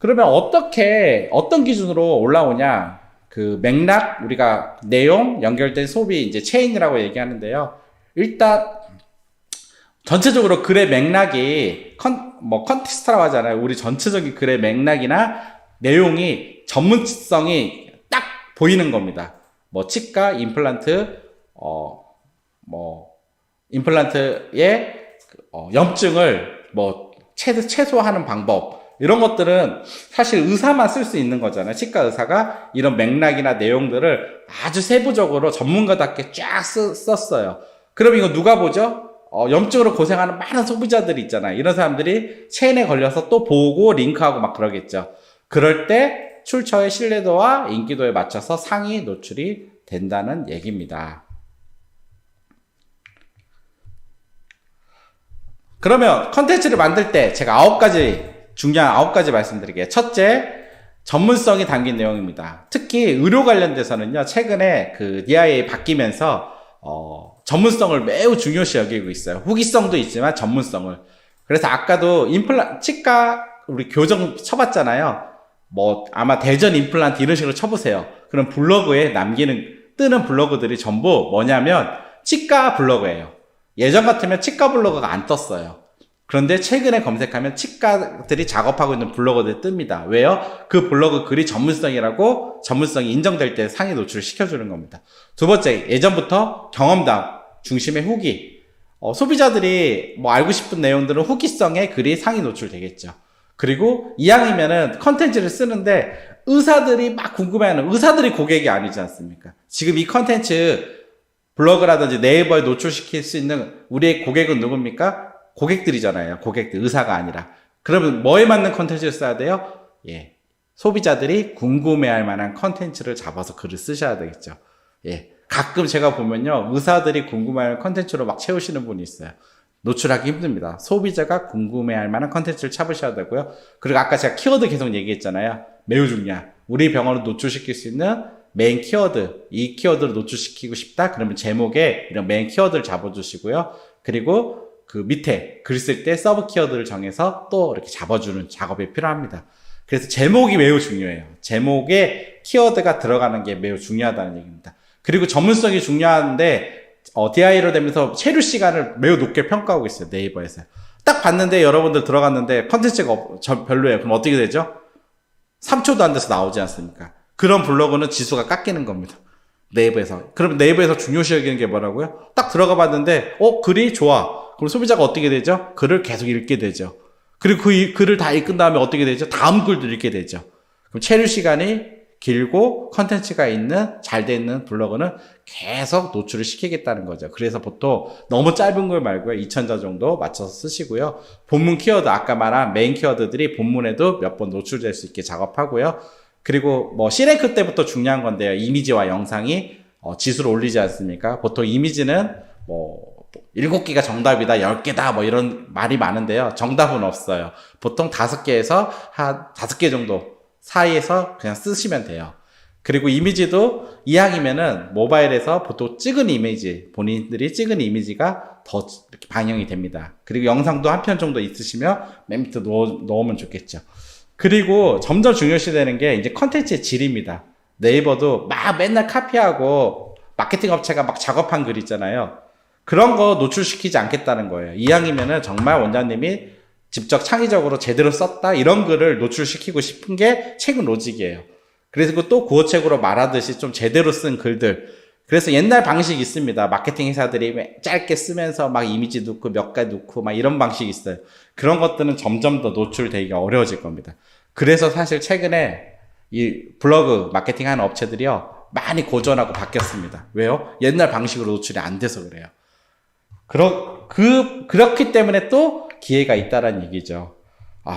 그러면 어떤 기준으로 올라오냐? 그 맥락, 우리가 내용, 연결된 소비, 이제 체인이라고 얘기하는데요. 일단, 전체적으로 글의 맥락이, 컨텍스트라고 하잖아요. 우리 전체적인 글의 맥락이나 내용이 전문성이 딱 보이는 겁니다. 뭐, 치과, 임플란트, 임플란트의 염증을 최소화하는 방법, 이런 것들은 사실 의사만 쓸 수 있는 거잖아요. 치과 의사가 이런 맥락이나 내용들을 아주 세부적으로 전문가답게 쫙 썼어요. 그럼 이거 누가 보죠? 염증으로 고생하는 많은 소비자들이 있잖아요. 이런 사람들이 체인에 걸려서 또 보고 링크하고 막 그러겠죠. 그럴 때 출처의 신뢰도와 인기도에 맞춰서 상위 노출이 된다는 얘기입니다. 그러면 컨텐츠를 만들 때 제가 중요한 9가지 말씀드릴게요. 첫째, 전문성이 담긴 내용입니다. 특히 의료 관련돼서는요, 최근에 그 DIA 바뀌면서 전문성을 매우 중요시 여기고 있어요. 후기성도 있지만 전문성을. 그래서 아까도 치과 우리 교정 쳐봤잖아요. 아마 대전 임플란트 이런 식으로 쳐보세요. 그럼 블로그에 뜨는 블로그들이 전부 뭐냐면 치과 블로그예요. 예전 같으면 치과 블로그가 안 떴어요. 그런데 최근에 검색하면 치과들이 작업하고 있는 블로거들이 뜹니다. 왜요? 그 블로그 글이 전문성이 인정될 때 상위 노출을 시켜주는 겁니다. 두 번째, 예전부터 경험담 중심의 후기. 소비자들이 알고 싶은 내용들은 후기성의 글이 상위 노출되겠죠. 그리고 이왕이면은 컨텐츠를 쓰는데 의사들이 막 궁금해하는, 의사들이 고객이 아니지 않습니까? 지금 이 컨텐츠 블로그라든지 네이버에 노출시킬 수 있는 우리의 고객은 누굽니까? 고객들이잖아요. 고객들, 의사가 아니라. 그러면 뭐에 맞는 컨텐츠를 써야 돼요? 소비자들이 궁금해할 만한 컨텐츠를 잡아서 글을 쓰셔야 되겠죠. 가끔 제가 보면요, 의사들이 궁금해할 컨텐츠로 막 채우시는 분이 있어요. 노출하기 힘듭니다. 소비자가 궁금해할 만한 컨텐츠를 찾으셔야 되고요. 그리고 아까 제가 키워드 계속 얘기했잖아요. 매우 중요한. 우리 병원을 노출시킬 수 있는 메인 키워드, 이 키워드를 노출시키고 싶다? 그러면 제목에 이런 메인 키워드를 잡아주시고요. 그리고 그 밑에 글 쓸 때 서브 키워드를 정해서 또 이렇게 잡아주는 작업이 필요합니다. 그래서 제목이 매우 중요해요. 제목에 키워드가 들어가는 게 매우 중요하다는 얘기입니다. 그리고 전문성이 중요한데 DI로 되면서 체류 시간을 매우 높게 평가하고 있어요. 네이버에서. 딱 봤는데 여러분들 들어갔는데 컨텐츠가 별로예요. 그럼 어떻게 되죠? 3초도 안 돼서 나오지 않습니까? 그런 블로그는 지수가 깎이는 겁니다. 네이버에서. 그럼 네이버에서 중요시 여기는 게 뭐라고요? 딱 들어가 봤는데 글이 좋아. 그럼 소비자가 어떻게 되죠? 글을 계속 읽게 되죠. 그리고 그 글을 다 읽은 다음에 어떻게 되죠? 다음 글도 읽게 되죠. 그럼 체류 시간이 길고 컨텐츠가 잘 돼 있는 블로그는 계속 노출을 시키겠다는 거죠. 그래서 보통 너무 짧은 글 말고요. 2,000자 정도 맞춰서 쓰시고요. 본문 키워드, 아까 말한 메인 키워드들이 본문에도 몇 번 노출될 수 있게 작업하고요. 그리고 C랭크 때부터 중요한 건데요. 이미지와 영상이 지수를 올리지 않습니까? 보통 이미지는 7개가 정답이다, 10개다, 이런 말이 많은데요. 정답은 없어요. 보통 5개에서 한 5개 정도 사이에서 그냥 쓰시면 돼요. 그리고 이미지도 이왕이면은 모바일에서 보통 본인들이 찍은 이미지가 더 이렇게 반영이 됩니다. 그리고 영상도 한 편 정도 있으시면 맨 밑에 넣으면 좋겠죠. 그리고 점점 중요시되는 게 이제 컨텐츠의 질입니다. 네이버도 막 맨날 카피하고 마케팅 업체가 막 작업한 글 있잖아요. 그런 거 노출시키지 않겠다는 거예요. 이왕이면은 정말 원장님이 직접 창의적으로 제대로 썼다, 이런 글을 노출시키고 싶은 게 책은 로직이에요. 그래서 또 구어책으로 말하듯이 좀 제대로 쓴 글들. 그래서 옛날 방식이 있습니다. 마케팅 회사들이 짧게 쓰면서 막 이미지 넣고 몇 개 넣고 막 이런 방식이 있어요. 그런 것들은 점점 더 노출되기가 어려워질 겁니다. 그래서 사실 최근에 이 블로그 마케팅 하는 업체들이요, 많이 고전하고 바뀌었습니다. 왜요? 옛날 방식으로 노출이 안 돼서 그래요. 그렇기 때문에 또 기회가 있다라는 얘기죠.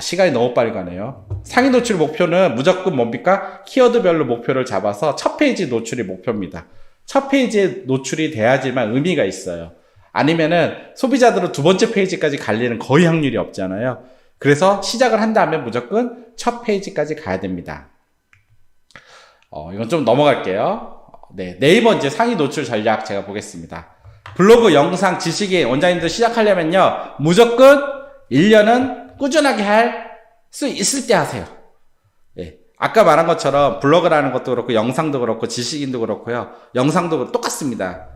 시간이 너무 빨리 가네요. 상위 노출 목표는 무조건 뭡니까? 키워드별로 목표를 잡아서 첫 페이지 노출이 목표입니다. 첫 페이지에 노출이 돼야지만 의미가 있어요. 아니면은 소비자들은 두 번째 페이지까지 갈 일은 거의 확률이 없잖아요. 그래서 시작을 한다면 무조건 첫 페이지까지 가야 됩니다. 이건 좀 넘어갈게요. 네이버 이제 상위 노출 전략 제가 보겠습니다. 블로그, 영상, 지식이 원장님들 시작하려면요, 무조건 1년은 꾸준하게 할 수 있을 때 하세요. 아까 말한 것처럼 블로그라는 것도 그렇고 영상도 그렇고 지식인도 그렇고요. 영상도 똑같습니다.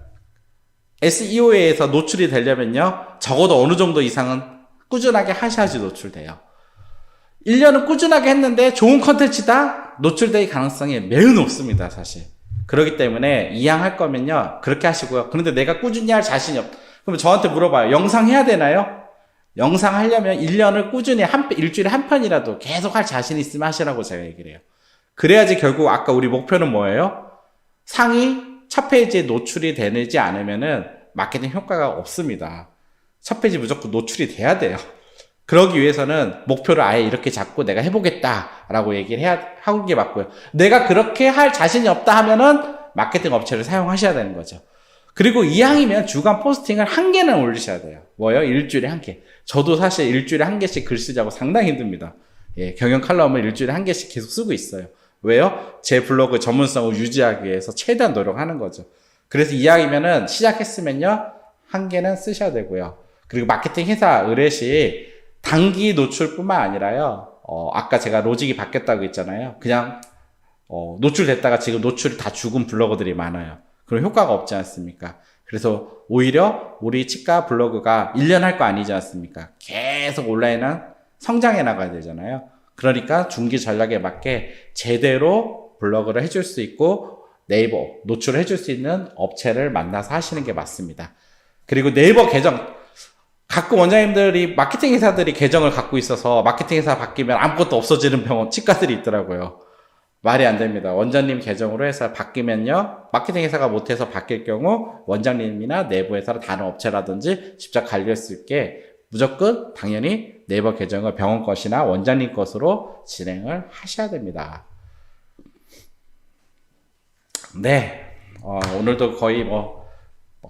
SEO에서 노출이 되려면요. 적어도 어느 정도 이상은 꾸준하게 하셔야지 노출돼요. 1년은 꾸준하게 했는데 좋은 컨텐츠다? 노출될 가능성이 매우 높습니다, 사실. 그렇기 때문에 이왕할 거면요. 그렇게 하시고요. 그런데 내가 꾸준히 할 자신이 그럼 저한테 물어봐요. 영상 해야 되나요? 영상 하려면 1년을 꾸준히 일주일에 한 편이라도 계속 할 자신 있으면 하시라고 제가 얘기를 해요. 그래야지 결국 아까 우리 목표는 뭐예요? 상위 첫 페이지에 노출이 되지 않으면은 마케팅 효과가 없습니다. 첫 페이지 무조건 노출이 돼야 돼요. 그러기 위해서는 목표를 아예 이렇게 잡고 내가 해보겠다라고 얘기를 하는 게 맞고요. 내가 그렇게 할 자신이 없다 하면은 마케팅 업체를 사용하셔야 되는 거죠. 그리고 이왕이면 주간 포스팅을 1개는 올리셔야 돼요. 뭐요? 일주일에 1개. 저도 사실 일주일에 1개씩 글 쓰자고 상당히 힘듭니다. 예, 경영 칼럼을 일주일에 1개씩 계속 쓰고 있어요. 왜요? 제 블로그 전문성을 유지하기 위해서 최대한 노력하는 거죠. 그래서 이왕이면은 시작했으면요, 1개는 쓰셔야 되고요. 그리고 마케팅 회사 의뢰시 단기 노출뿐만 아니라요, 아까 제가 로직이 바뀌었다고 했잖아요. 그냥, 노출됐다가 지금 노출이 다 죽은 블로거들이 많아요. 그럼 효과가 없지 않습니까? 그래서 오히려 우리 치과 블로그가 1년 할 거 아니지 않습니까? 계속 온라인은 성장해 나가야 되잖아요. 그러니까 중기 전략에 맞게 제대로 블로그를 해줄 수 있고 네이버 노출을 해줄 수 있는 업체를 만나서 하시는 게 맞습니다. 그리고 네이버 계정, 가끔 원장님들이 마케팅 회사들이 계정을 갖고 있어서 마케팅 회사 바뀌면 아무것도 없어지는 치과들이 있더라고요. 말이 안 됩니다. 원장님 계정으로 해서 바뀌면요, 마케팅 회사가 못해서 바뀔 경우 원장님이나 내부 회사로 다른 업체라든지 직접 관리할 수 있게 무조건 당연히 네이버 계정을 병원 것이나 원장님 것으로 진행을 하셔야 됩니다. 네, 오늘도 거의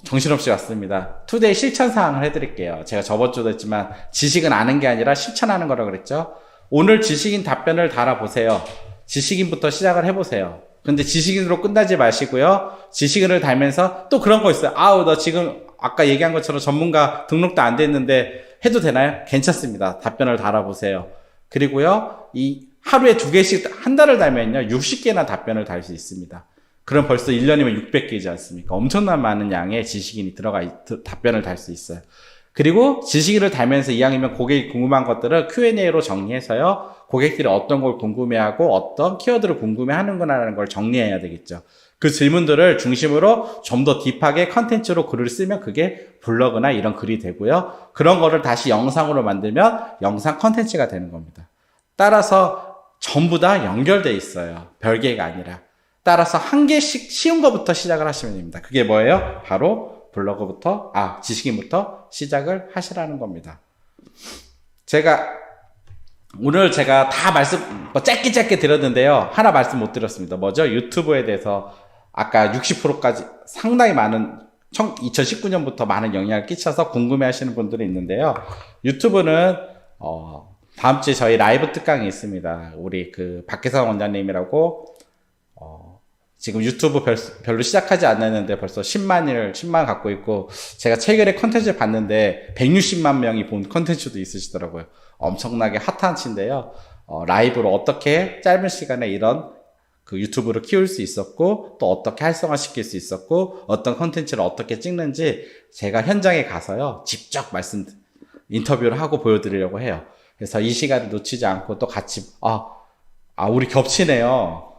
정신없이 왔습니다. 투데이 실천 사항을 해드릴게요. 제가 저번 주도 했지만 지식은 아는 게 아니라 실천하는 거라고 그랬죠. 오늘 지식인 답변을 달아보세요. 지식인부터 시작을 해보세요. 근데 지식인으로 끝나지 마시고요. 지식인을 달면서 또 그런 거 있어요. 너 지금 아까 얘기한 것처럼 전문가 등록도 안 됐는데 해도 되나요? 괜찮습니다. 답변을 달아보세요. 그리고요, 이 하루에 2개씩 한 달을 달면요, 60개나 답변을 달 수 있습니다. 그럼 벌써 1년이면 600개이지 않습니까? 엄청난 많은 양의 지식인이 답변을 달 수 있어요. 그리고 지식인을 달면서 이왕이면 고객이 궁금한 것들을 Q&A로 정리해서요, 고객들이 어떤 걸 궁금해하고 어떤 키워드를 궁금해하는구나라는 걸 정리해야 되겠죠. 그 질문들을 중심으로 좀 더 딥하게 컨텐츠로 글을 쓰면 그게 블로그나 이런 글이 되고요. 그런 거를 다시 영상으로 만들면 영상 컨텐츠가 되는 겁니다. 따라서 전부 다 연결돼 있어요. 별개가 아니라. 따라서 1개씩 쉬운 것부터 시작을 하시면 됩니다. 그게 뭐예요? 바로 블로그부터, 지식인부터 시작을 하시라는 겁니다. 오늘 제가 다 짧게 드렸는데요. 하나 말씀 못 드렸습니다. 뭐죠? 유튜브에 대해서 아까 60%까지 상당히 많은, 2019년부터 많은 영향을 끼쳐서 궁금해 하시는 분들이 있는데요. 유튜브는, 다음 주에 저희 라이브 특강이 있습니다. 우리 박혜성 원장님이라고, 지금 유튜브 별로 시작하지 않았는데 벌써 10만 갖고 있고, 제가 최근에 컨텐츠를 봤는데 160만 명이 본 컨텐츠도 있으시더라고요. 엄청나게 핫한 친데요. 라이브로 어떻게 짧은 시간에 이런 유튜브를 키울 수 있었고, 또 어떻게 활성화시킬 수 있었고, 어떤 컨텐츠를 어떻게 찍는지 제가 현장에 가서요, 직접 인터뷰를 하고 보여드리려고 해요. 그래서 이 시간을 놓치지 않고 또 같이, 우리 겹치네요.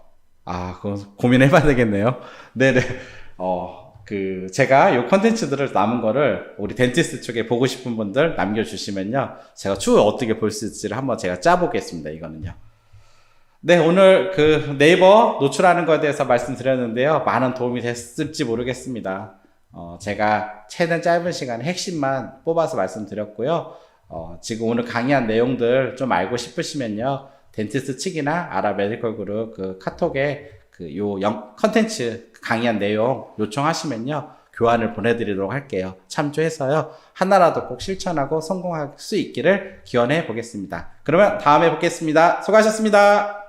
그건 고민해봐야 되겠네요. 네네. 제가 요 컨텐츠들을 남은 거를 우리 덴티스트 쪽에 보고 싶은 분들 남겨주시면요, 제가 추후에 어떻게 볼 수 있을지를 한번 제가 짜보겠습니다. 이거는요. 네, 오늘 네이버 노출하는 거에 대해서 말씀드렸는데요. 많은 도움이 됐을지 모르겠습니다. 제가 최대한 짧은 시간에 핵심만 뽑아서 말씀드렸고요. 지금 오늘 강의한 내용들 좀 알고 싶으시면요, 덴티스트 측이나 아라 메디컬 그룹 카톡에 컨텐츠 강의한 내용 요청하시면요, 교환을 보내드리도록 할게요. 참조해서요, 하나라도 꼭 실천하고 성공할 수 있기를 기원해 보겠습니다. 그러면 다음에 뵙겠습니다. 수고하셨습니다.